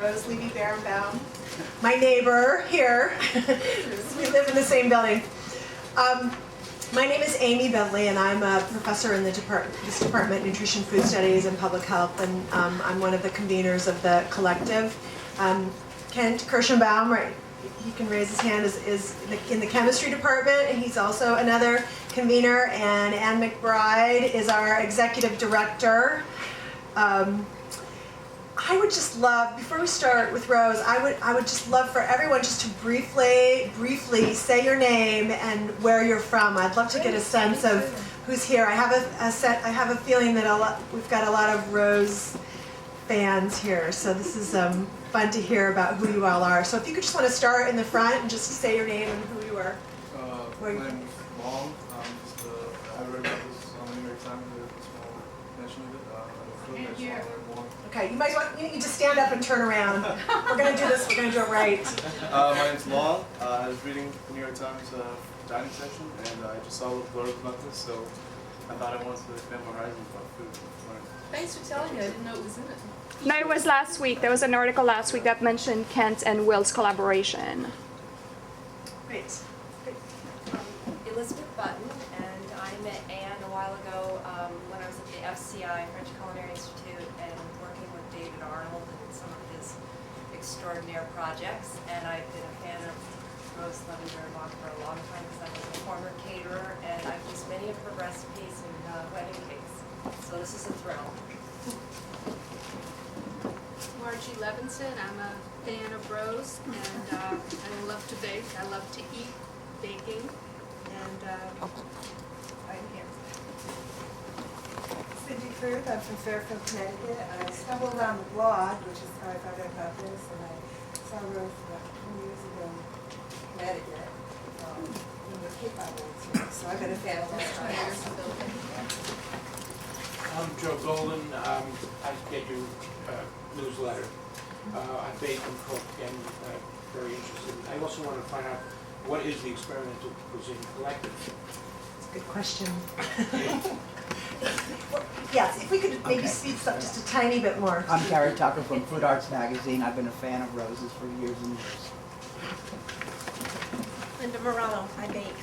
Rose Levy Beranbaum, my neighbor here. We live in the same building. My name is Amy Bentley, and I'm a professor in this department, Nutrition, Food Studies, and Public Health, and I'm one of the conveners of the collective. Kent Kirschenbaum, right, he can raise his hand, is in the chemistry department, and he's also another convener, and Ann McBride is our executive director. I would just love, before we start with Rose, I would just love for everyone just to briefly say your name and where you're from. I'd love to get a sense of who's here. I have a feeling that we've got a lot of Rose fans here, so this is fun to hear about who you all are. So if you could just want to start in the front and just say your name and who you are. My name is Long. I read about this on the New York Times. A small mention of it. Okay, you need to stand up and turn around. We're going to do this. We're going to do it right. My name's Long. I was reading the New York Times dining session, and I just saw a blurb about this, so I thought I wanted to expand my horizons about food. Thanks for telling me. I didn't know it was in it. No, it was last week. There was an article last week that mentioned Kent and Will's collaboration. Great. Elizabeth Button, and I met Anne a while ago when I was at the FCI, French Culinary Institute, and working with David Arnold and some of his extraordinary projects. And I've been a fan of Rose Levy Beranbaum for a long time because I was a former caterer, and I've used many of her recipes in wedding cakes. So this is a thrill. Margie Levinson. I'm a fan of Rose, and I love to bake. I love to eat baking, and I'm here. Cindy Firth, I'm from Fairfield, Connecticut. I stumbled on the blog, which is how I found out about this, and I saw Rose about 20 years ago in Connecticut. In the Cape Islands here, so I've been a fan of this time. I'm Joe Golden. I get your newsletter. I bake and cook and very interested. I also want to find out what is the Experimental Cuisine Collective? That's a good question. Well, yes, if we could maybe speed up just a tiny bit more. I'm Gary Tucker from Food Arts Magazine. I've been a fan of Rose's for years and years. Linda Morello, I bake.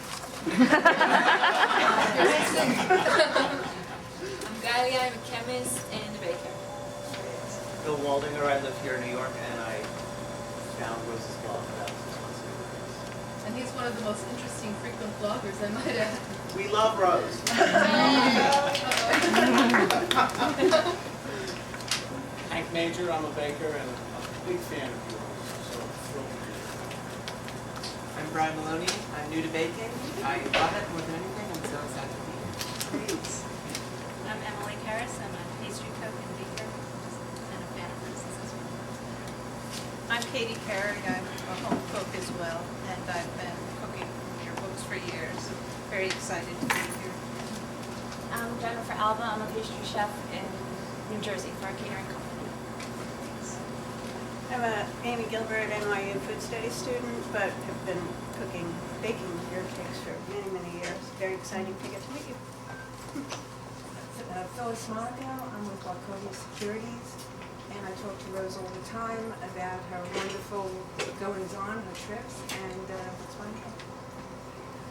I'm Gally, I'm a chemist and a baker. Bill Waldinger, I live here in New York, and I found Rose's blog about 6 months ago. And he's one of the most interesting, frequent bloggers, I might add. We love Rose. Hank Major, I'm a baker and a big fan of yours. So thrilled to be here. I'm Brian Maloney. I'm new to baking. I love it more than anything. I'm so excited to be here. Great. I'm Emily Harris. I'm a pastry cook and baker and a fan of Rose's as well. I'm Katie Carey. I'm a home cook as well, and I've been cooking your books for years. Very excited to be here. I'm Jennifer Alba. I'm a pastry chef in New Jersey for a catering company. I'm Amy Gilbert, NYU food studies student, but have been baking your cakes for many, many years. Very exciting to get to meet you. Phyllis Monaco, I'm with Wachovia Securities, and I talk to Rose all the time about her wonderful goings-on, her trips, and that's why I'm here.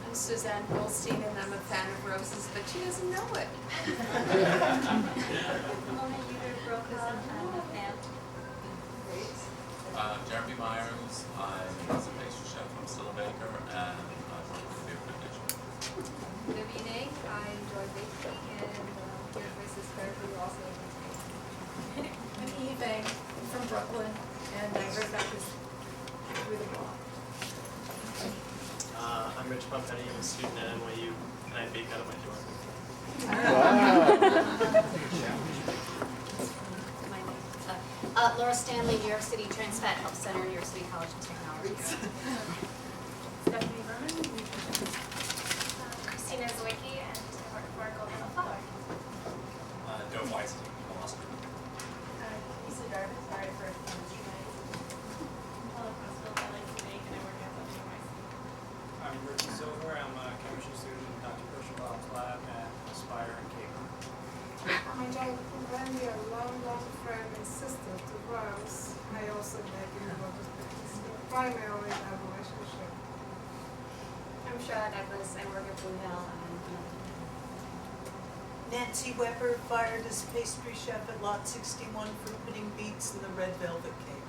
I'm Suzanne Goldstein, and I'm a fan of Rose's, but she doesn't know it. Mona Uter-Brokaw. I'm a fan. Jeremy Myers. I'm a pastry chef. I'm still a baker, and I work with the Foundation. Vivian A. I enjoy baking, and your voice is heard, who also enjoys baking. I'm Eve Eng from Brooklyn, and I heard about this through the blog. I'm Rich Pompetti. I'm a student at NYU, and I bake out of my dorm. Laura Stanley, New York City Trans Fat Health Center, New York City College of Technology. Stephanie Berman. Christina Zwicky, and I work for Golden Flower. Joe Weinstein, Boston. Lisa Jarvis, sorry for chemistry night. Paula Crosfield, I like to bake, and I work at WYC. I'm Ricky Silver. I'm a chemistry student in Dr. Kirschenbaum's lab at Aspire and Cape. Randy, a long friend and sister to Rose. I also met in primarily a relationship. I'm Charlotte Douglas. I work at Blue Hill. Nancy Weber, fired as pastry chef at Lot 61 for putting beets in the red velvet cake.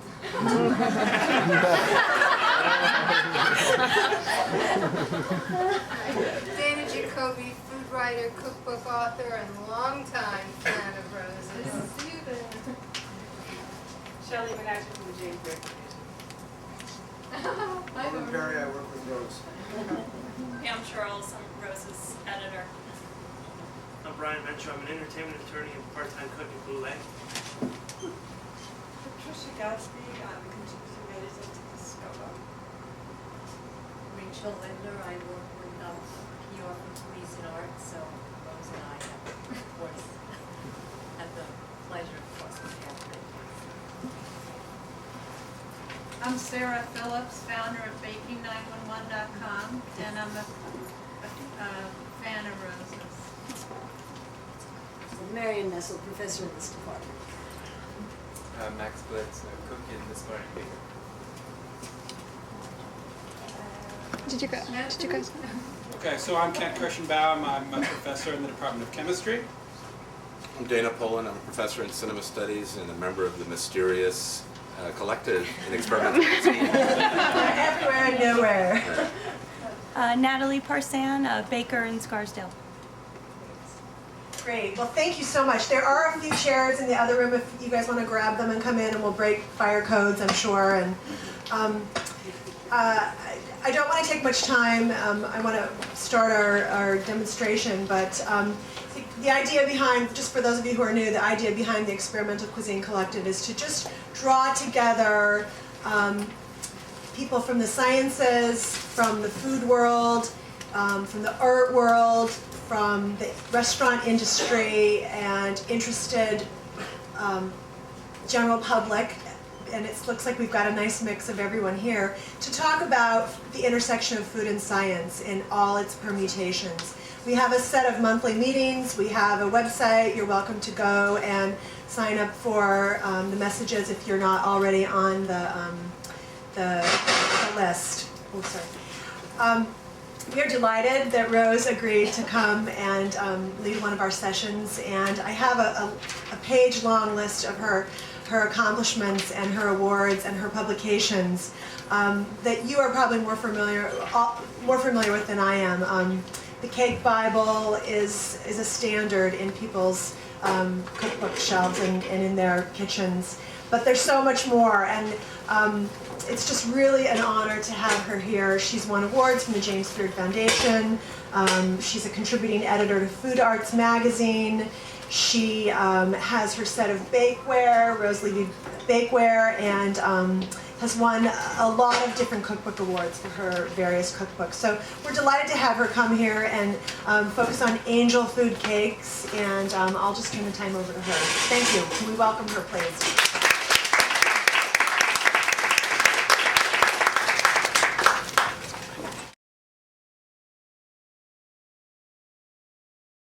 Dana Jacoby, food writer, cookbook author, and longtime fan of Rose's. See you there. Shelley McAsher from the James Beard Foundation. Norman Perry, I work with Rose. Pam Charles, I'm Rose's editor. I'm Brian Venture. I'm an entertainment attorney and part-time cook at Blue Lake. Patricia Gatsby, I'm a contributing editor to Discover. Rachel Lindner, I work with PR for Police and Art, so Rose and I have, of course, had the pleasure of crossing paths. I'm Sarah Phillips, founder of Baking911.com, and I'm a fan of Rose's. Marion Nessel, professor in this department. Max Blitz, a cook in this morning baker. Did you guys? Okay, so I'm Kent Kirschenbaum. I'm a professor in the Department of Chemistry. I'm Dana Poland. I'm a professor in cinema studies and a member of the mysterious collective in experimental cuisine. Everywhere and nowhere. Natalie Parsan, a baker in Scarsdale. Great. Well, thank you so much. There are a few chairs in the other room if you guys want to grab them and come in, and we'll break fire codes, I'm sure. And I don't want to take much time. I want to start our demonstration, but the idea behind, just for those of you who are new, the idea behind the Experimental Cuisine Collective is to just draw together people from the sciences, from the food world, from the art world, from the restaurant industry, and interested general public, and it looks like we've got a nice mix of everyone here, to talk about the intersection of food and science in all its permutations. We have a set of monthly meetings, we have a website, you're welcome to go and sign up for the messages if you're not already on the list. Oh, sorry. We are delighted that Rose agreed to come and lead one of our sessions, and I have a page-long list of her accomplishments and her awards and her publications that you are probably more familiar with than I am. The Cake Bible is a standard in people's cookbook shelves and in their kitchens, but there's so much more, and it's just really an honor to have her here. She's won awards from the James Beard Foundation. She's a contributing editor to Food Arts magazine. She has her set of bakeware, Rose Levy Bakeware, and has won a lot of different cookbook awards for her various cookbooks. So we're delighted to have her come here and focus on angel food cakes, and I'll just turn the time over to her. Thank you. Can we welcome her, please?